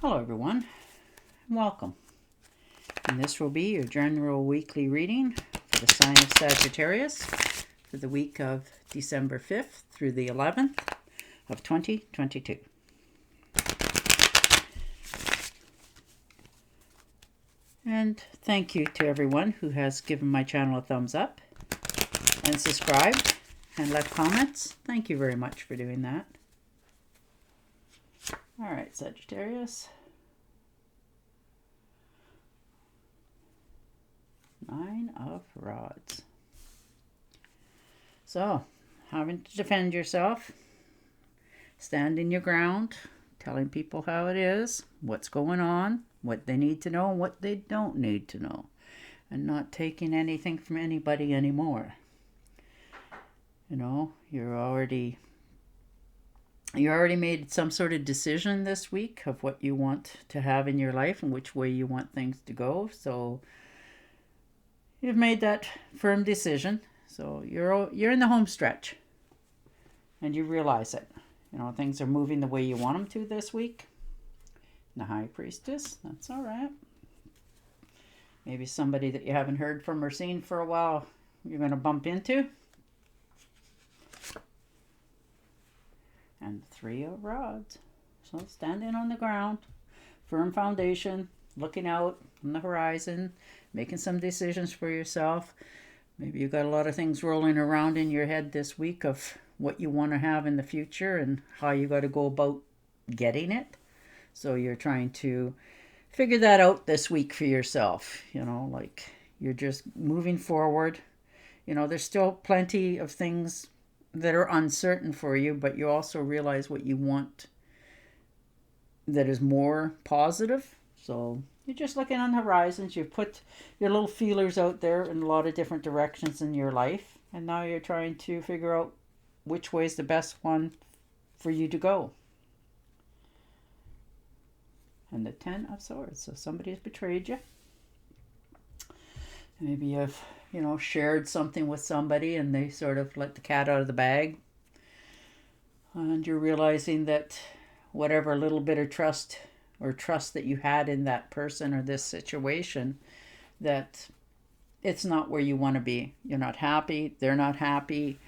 Hello everyone, and welcome. And this will be your general weekly reading for the sign of Sagittarius for the week of December 5th through the 11th of 2022. And thank you to everyone who has given my channel a thumbs up and subscribed and left comments. Thank you very much for doing that. All right, Sagittarius. 9 of Rods. So, having to defend yourself, standing your ground, telling people how it is, what's going on, what they need to know, and what they don't need to know, and not taking anything from anybody anymore. You know, you already made some sort of decision this week of what you want to have in your life and which way you want things to go. So you've made that firm decision. So you're in the home stretch, and you realize it. You know, things are moving the way you want them to this week. The High Priestess, that's all right. Maybe somebody that you haven't heard from or seen for a while you're going to bump into. And 3 of Rods. So standing on the ground, firm foundation, looking out on the horizon, making some decisions for yourself. Maybe you've got a lot of things rolling around in your head this week of what you want to have in the future and how you got to go about getting it. So you're trying to figure that out this week for yourself. You know, like you're just moving forward. You know, there's still plenty of things that are uncertain for you, but you also realize what you want that is more positive. So you're just looking on the horizons. You've put your little feelers out there in a lot of different directions in your life, and now you're trying to figure out which way is the best one for you to go. And the 10 of Swords. So somebody has betrayed you. Maybe you've shared something with somebody and they sort of let the cat out of the bag. And you're realizing that whatever little bit of trust that you had in that person or this situation, that it's not where you want to be. You're not happy. They're not happy.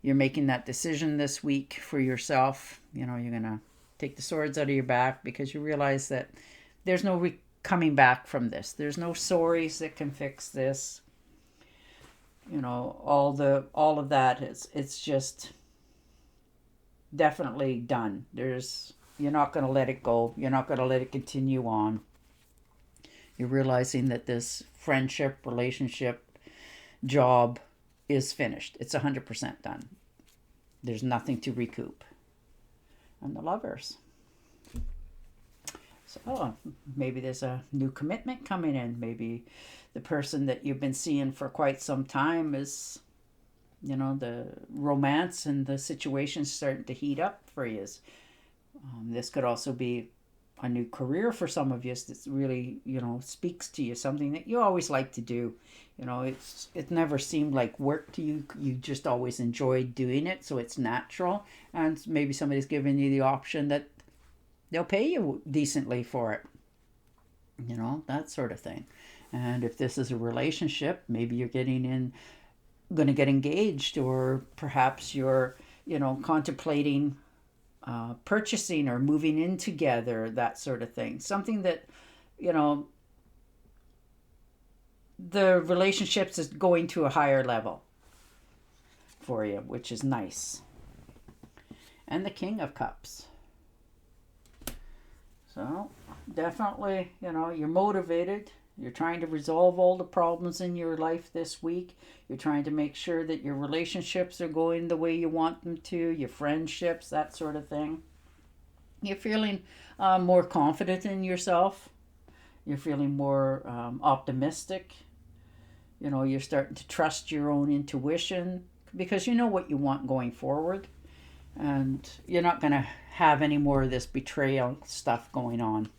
You're making that decision this week for yourself. You know, you're going to take the swords out of your back because you realize that there's no coming back from this. There's no sorries that can fix this. You know, all of that it's just definitely done. You're not going to let it go. You're not going to let it continue on. You're realizing that this friendship, relationship, job is finished. It's 100% done. There's nothing to recoup. And the Lovers. So maybe there's a new commitment coming in. Maybe the person that you've been seeing for quite some time is, the romance and the situation starting to heat up for you. This could also be a new career for some of you that really, speaks to you, something that you always like to do. You know, it never seemed like work to you. You just always enjoyed doing it, so it's natural. And maybe somebody's giving you the option that they'll pay you decently for it. You know, that sort of thing. And if this is a relationship, maybe you're going to get engaged, or perhaps you're, contemplating purchasing or moving in together, that sort of thing. Something that, the relationships is going to a higher level for you, which is nice. And the King of Cups. So definitely, you're motivated. You're trying to resolve all the problems in your life this week. You're trying to make sure that your relationships are going the way you want them to, your friendships, that sort of thing. You're feeling more confident in yourself. You're feeling more optimistic. You're starting to trust your own intuition because you know what you want going forward. And you're not going to have any more of this betrayal stuff going on.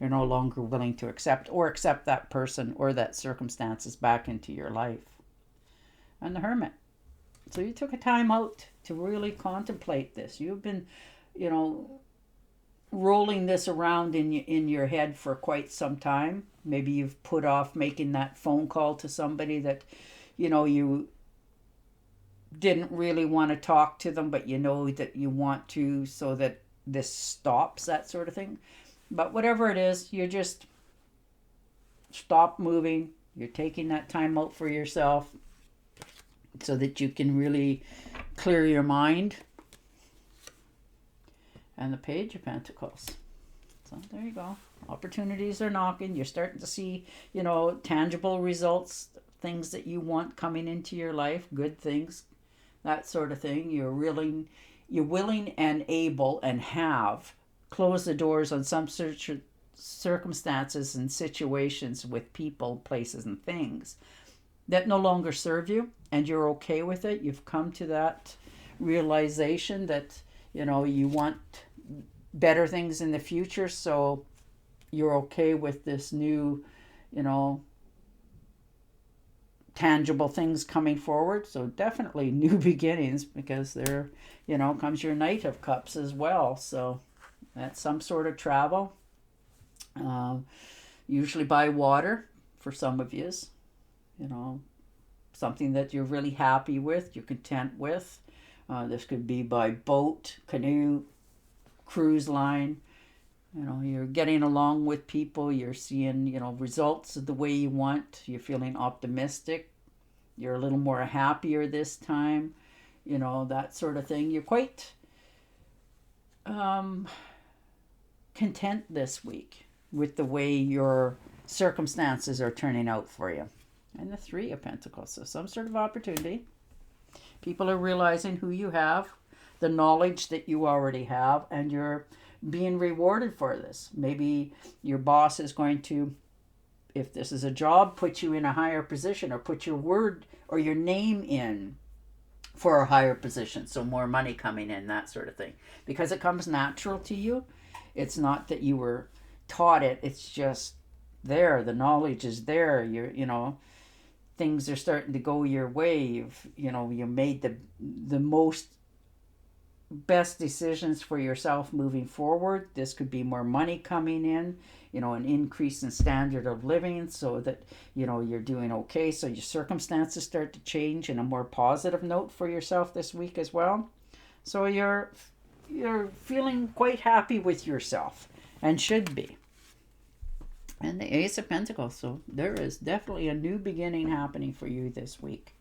You're no longer willing to accept that person or that circumstances back into your life. And the Hermit. So you took a time out to really contemplate this. You've been, rolling this around in your head for quite some time. Maybe you've put off making that phone call to somebody that, you didn't really want to talk to them, but you know that you want to, so that this stops, that sort of thing. But whatever it is, you just stop moving. You're taking that time out for yourself so that you can really clear your mind. And the Page of Pentacles. So there you go. Opportunities are knocking. You're starting to see, tangible results, things that you want coming into your life, good things, that sort of thing. You're willing and able and have closed the doors on some circumstances and situations with people, places, and things that no longer serve you, and you're okay with it. You've come to that realization that, you want better things in the future, so you're okay with this new, tangible things coming forward. So definitely new beginnings, because there, comes your Knight of Cups as well. So that's some sort of travel, usually by water for some of yous, something that you're really happy with, you're content with. This could be by boat, canoe, cruise line. You're getting along with people. You're seeing, results of the way you want. You're feeling optimistic. You're a little more happier this time. That sort of thing. You're quite content this week with the way your circumstances are turning out for you. And the Three of Pentacles. So some sort of opportunity. People are realizing who you have, the knowledge that you already have, and you're being rewarded for this. Maybe your boss is going to, if this is a job, put you in a higher position, or put your word or your name in for a higher position. So more money coming in, that sort of thing. Because it comes natural to you. It's not that you were taught it. It's just there. The knowledge is there. Things are starting to go your way. You made the most best decisions for yourself moving forward. This could be more money coming in, an increase in standard of living, so that you're doing okay. So your circumstances start to change in a more positive note for yourself this week as well. So you're feeling quite happy with yourself, and should be. And the Ace of Pentacles. So there is definitely a new beginning happening for you this week.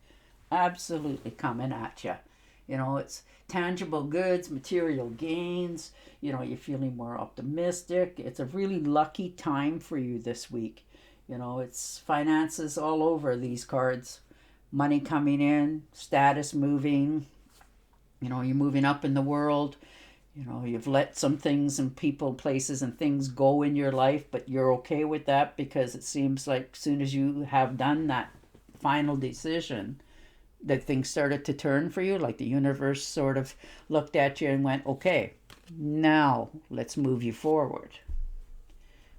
Absolutely coming at you. It's tangible goods, material gains. You're feeling more optimistic. It's a really lucky time for you this week. It's finances all over these cards. Money coming in, status moving. You're moving up in the world. You've let some things and people, places, and things go in your life, but you're okay with that, because it seems like as soon as you have done that final decision, that things started to turn for you. Like the universe sort of looked at you and went, okay, now let's move you forward.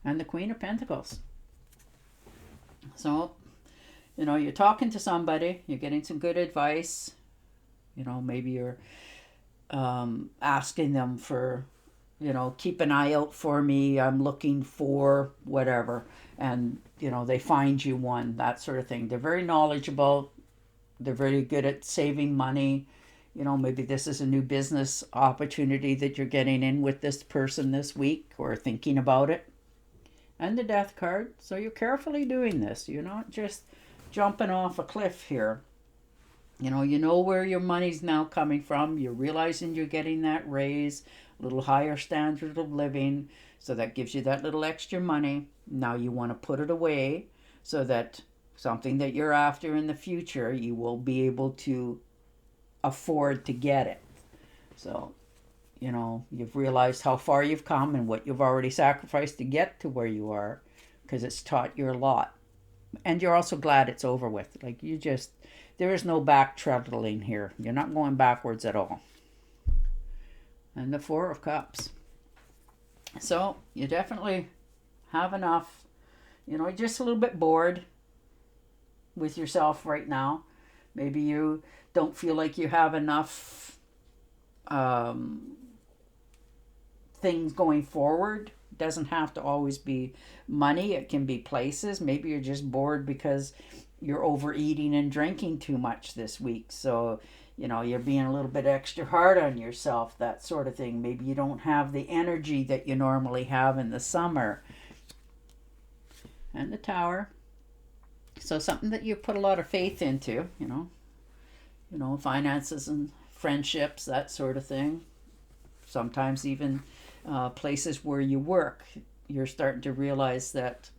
And the Queen of Pentacles. So, you're talking to somebody, you're getting some good advice. Maybe you're asking them for, keep an eye out for me, I'm looking for whatever, and they find you one, that sort of thing. They're very knowledgeable. They're very good at saving money. Maybe this is a new business opportunity that you're getting in with this person this week, or thinking about it. And the Death card. So you're carefully doing this. You're not just jumping off a cliff here. You know where your money's now coming from. You're realizing you're getting that raise, a little higher standard of living. So that gives you that little extra money. Now you want to put it away, so that something that you're after in the future, you will be able to afford to get it. So, you've realized how far you've come and what you've already sacrificed to get to where you are, because it's taught you a lot. And you're also glad it's over with. There is no backtraveling here. You're not going backwards at all. And the Four of Cups. So you definitely have enough, just a little bit bored with yourself right now. Maybe you don't feel like you have enough things going forward. It doesn't have to always be money. It can be places. Maybe you're just bored because you're overeating and drinking too much this week. So, you're being a little bit extra hard on yourself, that sort of thing. Maybe you don't have the energy that you normally have in the summer. And the Tower. So something that you put a lot of faith into, finances and friendships, that sort of thing. Sometimes even places where you work, you're starting to realize that,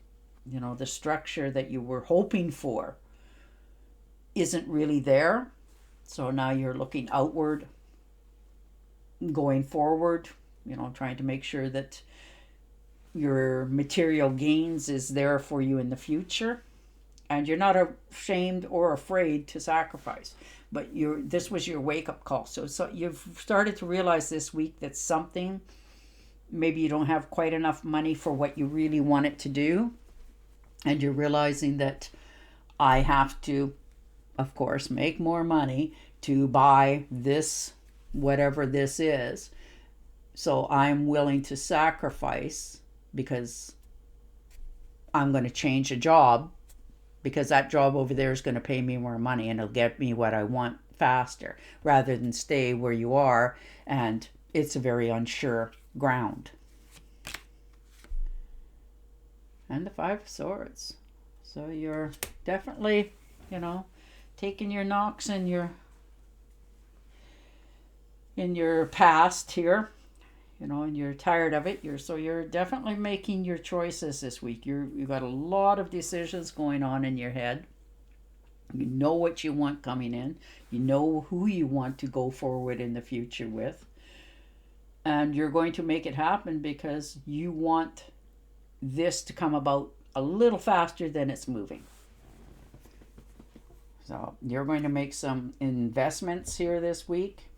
the structure that you were hoping for isn't really there. So now you're looking outward, going forward, trying to make sure that your material gains is there for you in the future. And you're not ashamed or afraid to sacrifice. But this was your wake-up call. So you've started to realize this week that something, maybe you don't have quite enough money for what you really want it to do. And you're realizing that I have to, of course, make more money to buy this, whatever this is. So I'm willing to sacrifice because I'm going to change a job, because that job over there is going to pay me more money and it'll get me what I want faster, rather than stay where you are and it's a very unsure ground. And the Five of Swords. So you're definitely, taking your knocks in your past here, and you're tired of it. You're definitely making your choices this week. You've got a lot of decisions going on in your head. You know what you want coming in. You know who you want to go forward in the future with. And you're going to make it happen because you want this to come about a little faster than it's moving. So you're going to make some investments here this week.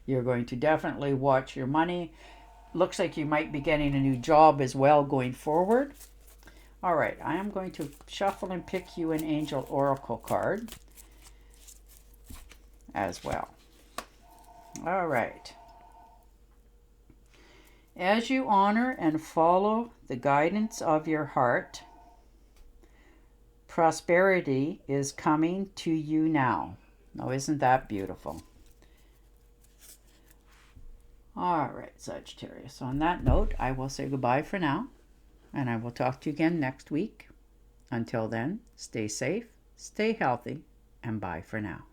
You're going to definitely watch your money. Looks like you might be getting a new job as well going forward. All right, I am going to shuffle and pick you an Angel Oracle card as well. All right. As you honor and follow the guidance of your heart, prosperity is coming to you now. Now, isn't that beautiful? All right, Sagittarius. On that note, I will say goodbye for now, and I will talk to you again next week. Until then, stay safe, stay healthy, and bye for now.